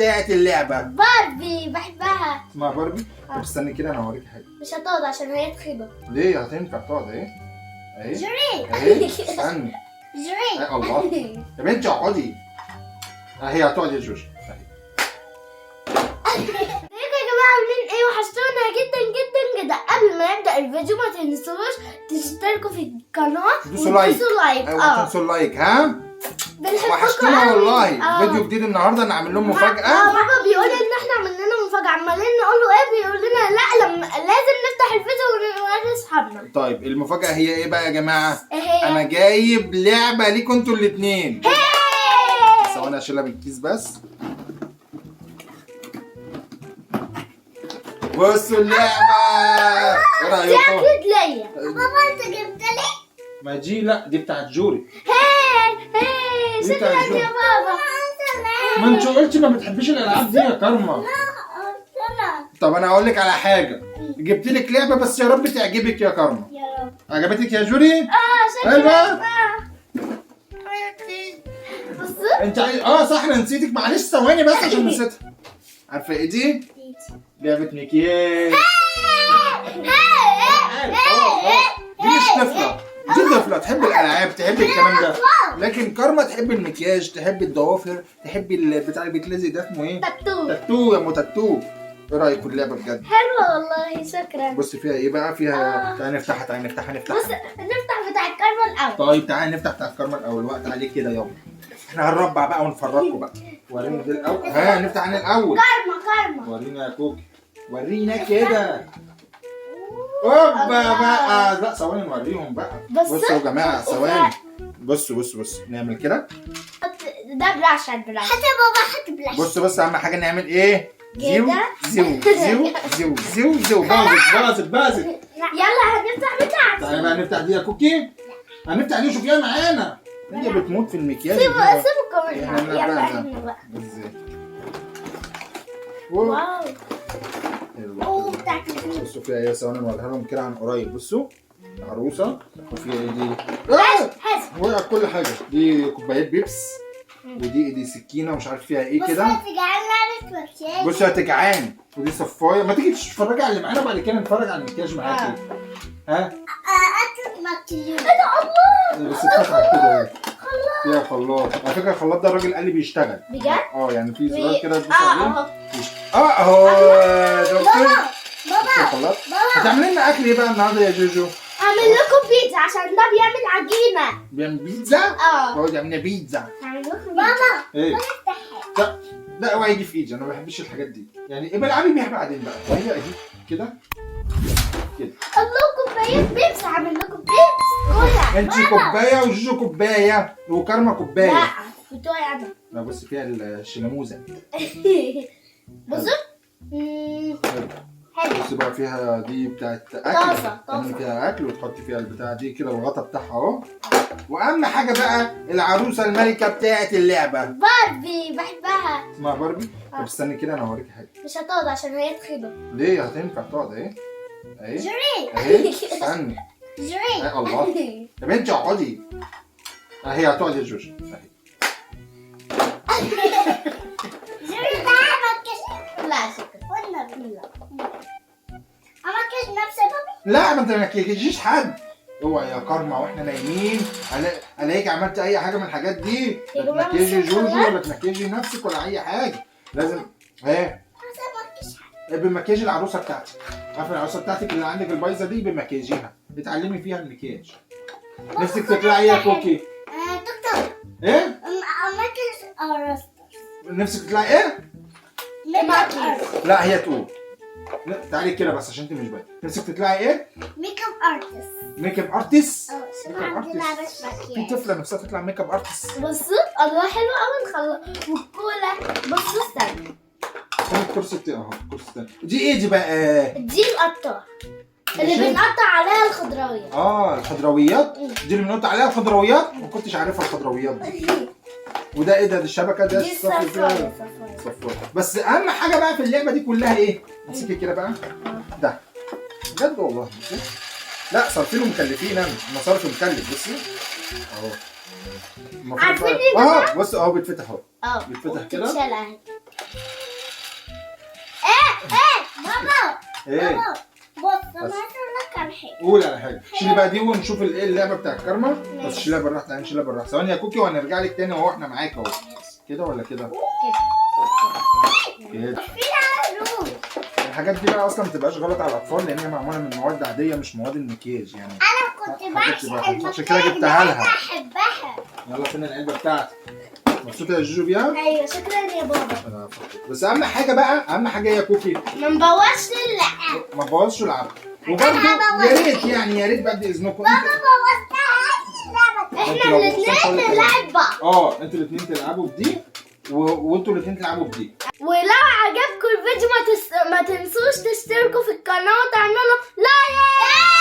بتاعت اللعبة؟ باربي بحبها. اسمها باربي؟ طب استني كده انا هوريك حاجة. مش هتقعد عشان هي تخيبة. ليه هتنفع تقعد اهي؟ اهي جري اهي استني. جري الله يا بنتي اقعدي. اهي هتقعدي يا جوجو اهي. ازيكم يا جماعة عاملين ايه؟ وحشتونا جدا جدا جدا. قبل ما نبدأ الفيديو ما تنسوش تشتركوا في القناة دوسوا لايك. وتدوسوا لايك. ايوه تنسوا اللايك ها؟ بنحبكم وحشتونا قوي. والله. فيديو جديد النهارده انا عامل لهم مفاجأة. بابا بيقول ان احنا عملنا له مفاجأة، عمالين نقول له ايه؟ بيقول لنا لا لما لازم نفتح الفيديو ونوري اصحابنا. طيب المفاجأة هي ايه بقى يا جماعة؟ ايه هي؟ انا جايب لعبة ليكوا انتوا الاتنين. هاي! ثواني اشيلها بالكيس بس. بصوا اللعبة. ايه دي رأيكم؟ اكيد ليا. بابا انت جبت لي؟ ما دي لا دي بتاعت جوري. هاي دي بتاعت شكرا جوري. يا بابا. ما انت قلتي ما بتحبيش الالعاب دي يا كارما. طب انا هقول لك على حاجة. جبت لك لعبة بس يا رب تعجبك يا كارما. يا رب. عجبتك يا جوري؟ شكرا. ايوه. بص انت صح انا نسيتك معلش ثواني بس عشان نسيتها. عارفة ايه دي؟ لعبة مكياج. دي مش طفلة، دي طفلة تحب الألعاب تحب الكلام ده، لكن كارما تحب المكياج تحب الضوافر تحب بتاع اللي بيتلزق ده اسمه ايه؟ تاتو. تاتو يا ام تاتو. ايه رأيك في اللعبة بجد؟ حلوة والله شكرا. بص فيها ايه بقى؟ فيها تعالى نفتحها تعالى نفتحها بص نفتح بتاع الكارما الأول. طيب تعالى نفتح بتاع كارما الأول. وقت عليك كده يلا. احنا هنربع بقى ونفرجكم بقى. ورينا دي الأول. نفتح عن الأول. كارما. ورينا يا كوكي. ورينا كده. اوبا بقى. لا ثواني نوريهم بقى. بصوا يا جماعه ثواني. بصوا نعمل كده. ده براش حتى بابا حط براش. بص اهم حاجه نعمل ايه؟ زيو كده. زيو باظت. يلا هنفتح بتاعتي. تعالى بقى نفتح دي يا كوكي. هنفتح دي وشوفيها معانا. هي بتموت في المكياج. سيبوا كمان. يلا احنا بقى. ازاي؟ واو. حلو. اوه بتاعت الفلوس. بصوا فيها ايه؟ ثواني نوريها لهم كده عن قريب. بصوا عروسه وفيها ايه دي؟ وقع كل حاجه. دي كوبايات بيبس ودي سكينه ومش عارف فيها ايه كده. بصوا يا تجعان. ودي صفايه. ما تيجي تتفرجي على اللي معانا بعد كده نتفرج على المكياج معاكي. ها؟ ايه ده الله. بس اتفتحت كده ايه؟ فيها خلاط. على فكره الخلاط ده الراجل قال لي بيشتغل. بجد؟ يعني في زرار كده تدوس عليه. اهو. اهو. بابا خلاط. هتعملي لنا اكل ايه بقى النهارده يا جوجو؟ اعمل لكم بيتزا عشان ده بيعمل عجينه. بيعمل بيتزا؟ هو يعمل لنا بيتزا. بابا ايه؟ لا اوعي يجي في ايدي. انا ما بحبش الحاجات دي. يعني ابقى العبي بيها بعدين بقى. وهي اهي كده. الله كوبايات بيبس. عامل لكم بيبس. انت كوبايه وجوجو كوبايه وكارما كوبايه. لا بتوعي انا. لا بص فيها الشلموزه. بصوا. حلو. بص بقى فيها دي بتاعت اكل. طاسه. فيها اكل وتحطي فيها البتاع دي كده والغطا بتاعها اهو. واهم حاجه بقى العروسه الملكه بتاعت اللعبه. باربي بحبها. اسمها باربي. طب استني كده انا هوريك حاجه. مش هتقعد عشان هي تخيبة. ليه هتنفع تقعد اهي؟ اهي جري اهي استني. جري الله يا بنتي اقعدي. اهي هتقعدي يا جوجو اهي. جري لا شكرا. عملت نفسي بابي. لا ما انت ما تجيش حد. اوعى يا كارما واحنا نايمين الاقيك عملت اي حاجه من الحاجات دي. لا تنكجي جوجو ولا تنكجي نفسك ولا اي حاجه. لازم ايه؟ بمكياج العروسه بتاعتك. عارفه العروسه بتاعتك اللي عندك البايظه دي بمكياجيها. اتعلمي فيها المكياج. نفسك تطلعي يا كوكي؟ دكتور. ايه؟ نفسك تطلعي ايه؟ لا هي تقول. لا تعالي كده بس عشان انت مش باين. نفسك تطلعي ايه؟ ميك اب ارتست. ميك اب ارتست؟ عندنا في طفله نفسها تطلع ميك اب ارتست. بصوا الله حلو قوي نخلص. والكولا بصوا استنى. فين الكرسي التاني؟ اهو الكرسي التاني. دي ايه دي بقى؟ دي القطة اللي بنقطع عليها الخضراويات. الخضرويات؟ دي اللي بنقطع عليها الخضرويات؟ ما كنتش عارفها الخضرويات دي. وده ايه ده؟ دي الشبكه ده دي الصفارة. بس اهم حاجه بقى في اللعبه دي كلها ايه؟ امسكي كده بقى. ده بجد والله. لا صارفين ومكلفين. انا صارف مكلف. بصي اهو. عارفين ايه ده؟ بص اهو بيتفتح اهو. اه بيتفتح كده. بتتشال اهي. ايه؟ بص انا عايز اقول لك على حاجه. قول على حاجه. شيلي بقى دي ونشوف ايه اللعبه بتاعت كارما. بس شيلها بالراحه، تعالى نشيلها بالراحه. ثواني يا كوكي وهنرجع لك تاني اهو، احنا معاك اهو. كده ولا كده؟ كده. الحاجات دي بقى اصلا ما تبقاش غلط على الاطفال، لان هي معموله من مواد عاديه مش مواد المكياج يعني. انا كنت بعشق عشان كده جبتها لها. بحبها. يلا فين العلبه بتاعتك؟ مبسوطه يا جوجو بيها؟ ايوه شكرا يا بابا. انا فكرت. بس اهم حاجه بقى، اهم حاجه يا كوكي ما نبوظش اللعبه. ما تبوظش العبد. وبرده يا ريت يعني، يا ريت بعد اذنكم بابا بوظتها اللعبه. احنا الاثنين نلعب بعض. انتوا الاثنين تلعبوا بدي وانتوا الاثنين تلعبوا بدي. ولو عجبكم الفيديو ما تنسوش تشتركوا في القناه وتعملوا لايك.